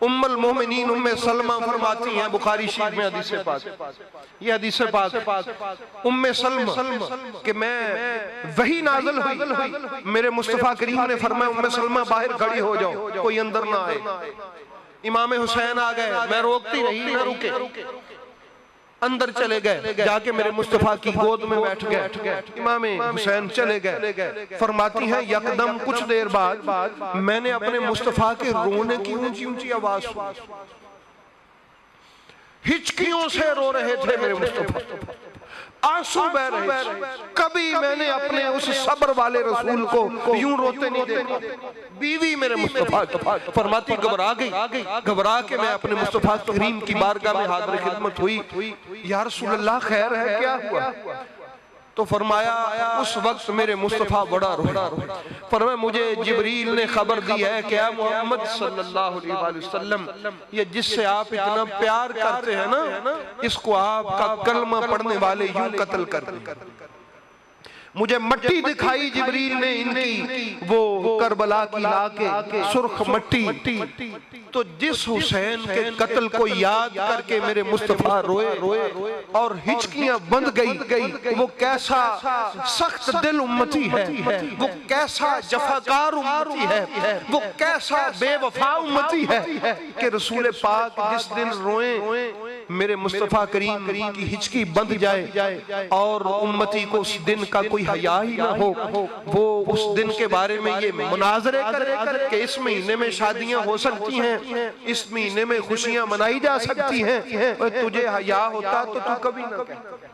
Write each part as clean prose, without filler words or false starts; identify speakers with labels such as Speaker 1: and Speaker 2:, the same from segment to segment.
Speaker 1: ام المومنین ام سلمہ فرماتی ہیں بخاری شریف میں حدیث پاک، یہ حدیث پاک ام سلمہ کہ میں وحی نازل ہوئی، میرے مصطفیٰ کریم نے فرمایا ام سلمہ باہر کھڑی ہو جاؤ، کوئی اندر نہ آئے۔ امام حسین آ گئے، میں روکتی رہی نہ رکے، اندر چلے گئے، جا کے میرے مصطفیٰ کی گود میں بیٹھ گئے۔ امام حسین چلے گئے، فرماتی ہیں یکدم کچھ دیر بعد میں نے اپنے مصطفیٰ کے رونے کی اونچی اونچی آواز سنی، ہچکیوں سے رو رہے تھے میرے مصطفیٰ، آنسو بہ رہے تھے۔ کبھی میں نے اپنے اس صبر والے رسول کو یوں روتے نہیں دیکھا۔ بیوی میرے مصطفیٰ فرماتی گھبرا گئی، گھبرا کے میں اپنے مصطفیٰ کریم کی بارگاہ میں حاضر خدمت ہوئی، یا رسول اللہ خیر ہے، کیا ہوا؟ تو فرمایا اس وقت میرے مصطفیٰ بڑا رویا، فرمایا مجھے جبریل نے خبر دی ہے کہ اے محمد صلی اللہ علیہ وآلہ وسلم، یہ جس سے آپ اتنا پیار کرتے ہیں نا، اس کو آپ کا کلمہ پڑھنے والے یوں قتل کر دیں۔ مجھے مٹی دکھائی جبریل نے ان کی، وہ کربلا کی لا کے سرخ مٹی، تو جس حسین کے قتل کو یاد کر کے میرے مصطفیٰ روئے اور ہچکیاں بند گئی، وہ کیسا سخت دل امتی ہے، وہ کیسا جفاکار امتی ہے، وہ کیسا بے وفا امتی ہے کہ رسول پاک جس دن روئیں میرے مصطفیٰ کریم کی ہچکی بند جائے اور امتی کو اس دن کا کوئی حیا ہی نہ ہو، وہ اس دن کے بارے میں یہ مناظرے کرے کہ اس مہینے میں شادیاں ہو سکتی ہیں، اس مہینے میں خوشیاں منائی جا سکتی ہیں، تجھے حیا ہوتا تو تو کبھی نہ کہتا۔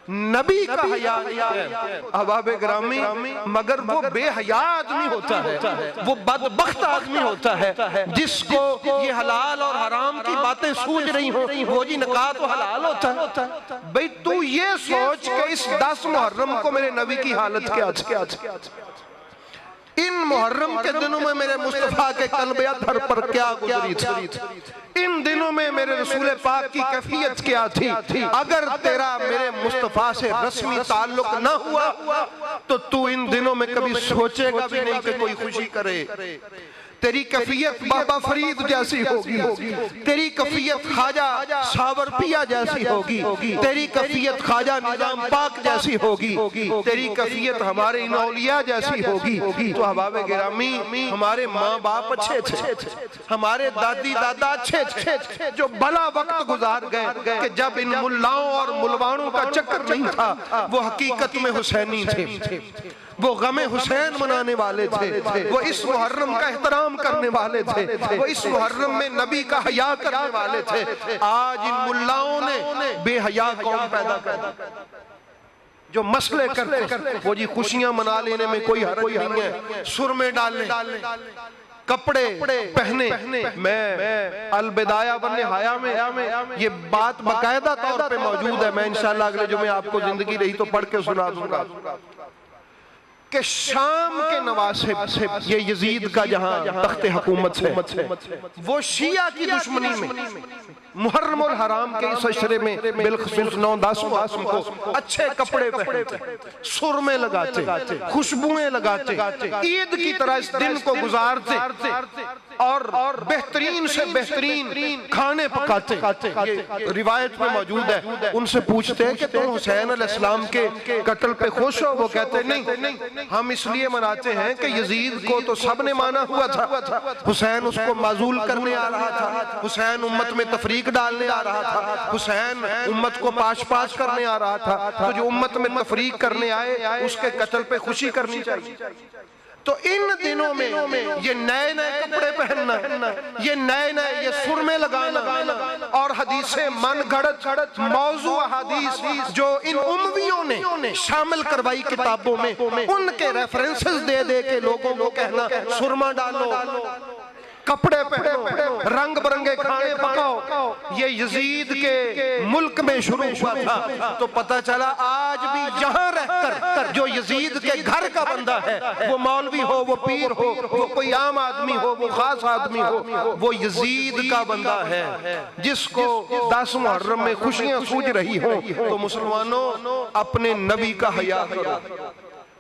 Speaker 1: نبی کا حیا ہے احباب گرامی، مگر وہ بے حیا آدمی ہوتا ہے، وہ بدبخت آدمی ہوتا ہے جس کو یہ حلال اور حرام کی باتیں سوجھ رہی ہوں، وہ جی نکاح تو حلال ہوتا ہے۔ بھئی تو یہ سوچ کہ اس 10 محرم کو میرے نبی کی حالت کیا تھی، ان محرم کے دنوں میں میرے مصطفیٰ کے قلب اطہر پر کیا گزری تھی، ان دنوں میں میرے رسول پاک کی کیفیت کیا تھی۔ اگر تیرا میرے مصطفیٰ سے رسمی تعلق نہ ہوا تو تو ان دنوں میں کبھی سوچے گا بھی نہیں کہ کوئی خوشی کرے۔ تیری کیفیت بابا فرید جیسی ہوگی، تیری کیفیت خواجہ ساور پیا جیسی ہوگی، تیری کیفیت خواجہ نظام پاک جیسی ہوگی، تیری کیفیت ہمارے ان اولیاء جیسی ہوگی۔ تو احباب گرامی، ہمارے ماں باپ اچھے تھے، ہمارے دادی دادا اچھے تھے، جو بھلا وقت گزار گئے کہ جب ان ملاؤں اور ملوانوں کا چکر نہیں تھا، وہ حقیقت میں حسینی تھے، وہ غم حسین منانے والے تھے، وہ اس محرم کا احترام کرنے والے تھے، وہ اس محرم میں نبی کا حیا کرنے والے تھے۔ آج ان ملاؤں نے بے حیا قوم پیدا کر دی، جو مسئلے کرتے وہ جی خوشیاں منا لینے میں کوئی حرج نہیں ہے، سرمے ڈالیں، کپڑے پہنے۔ میں البدایہ والنہایہ میں یہ بات باقاعدہ طور پہ موجود ہے، میں انشاءاللہ اگلے جمعے آپ کو زندگی رہی تو پڑھ کے سنا دوں گا کہ شام کے نواسب، یہ یزید کا جہاں تخت حکومت ہے، وہ شیعہ کی دشمنی میں محرم الحرام کے اس عشرے میں بالخصوص 9-10 محرم کو اچھے کپڑے پہنتے، سرمے لگاتے، خوشبوئیں لگاتے، عید کی طرح اس دن کو گزارتے اور بہترین سے بہترین کھانے پکاتے۔ یہ روایت میں موجود ہے، ان سے پوچھتے کہ تم حسین علیہ السلام کے قتل پہ خوش ہو؟ وہ کہتے نہیں، ہم اس لیے مناتے ہیں کہ یزید کو تو سب نے مانا ہوا تھا، حسین اس کو معزول کرنے آ رہا تھا، حسین امت میں تفریق ڈالنے آ رہا تھا، حسین امت کو پاش کرنے آ رہا تھا، تو جو امت میں تفریق کرنے آئے اس کے قتل پہ خوشی کرنی چاہیے۔ تو ان دنوں میں یہ نئے نئے کپڑے پہننا، یہ نئے نئے یہ سرمے لگانا اور حدیثیں من گھڑت موضوع حدیث جو ان امویوں نے شامل کروائی کتابوں میں، ان کے ریفرنسز دے دے کے لوگوں کو کہنا سرما ڈالو، کپڑے پہنو، رنگ برنگے کھانے پکاؤ، یہ یزید کے ملک میں شروع ہوا تھا۔ تو پتہ چلا آج بھی یہاں رہ کر جو یزید کے گھر کا بندہ ہے، وہ مولوی ہو، وہ پیر ہو، وہ کوئی عام آدمی ہو، وہ خاص آدمی ہو، وہ یزید کا بندہ ہے جس کو 10 محرم میں خوشیاں سوج رہی ہوں۔ تو مسلمانوں اپنے نبی کا حیا کرو،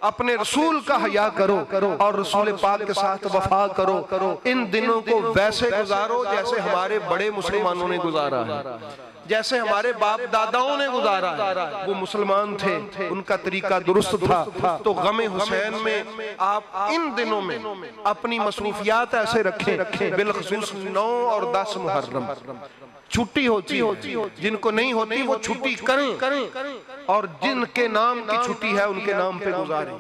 Speaker 1: اپنے رسول کا حیا کرو اور رسول پاک کے ساتھ وفا کرو. ان دنوں کو ویسے گزارو جیسے ہمارے بڑے مسلمانوں نے گزارا ہے, جیسے ہمارے باپ داداؤں نے گزارا ہے. وہ مسلمان تھے, ان کا طریقہ درست تھا. تو غم حسین میں آپ ان دنوں میں اپنی مصروفیات ایسے رکھیں, بالخصوص 9 اور 10 محرم چھٹی ہوتی ہے, جن کو نہیں ہوتی وہ چھٹی کریں, اور جن کے نام کی چھٹی ہے ان کے نام پہ گزاریں.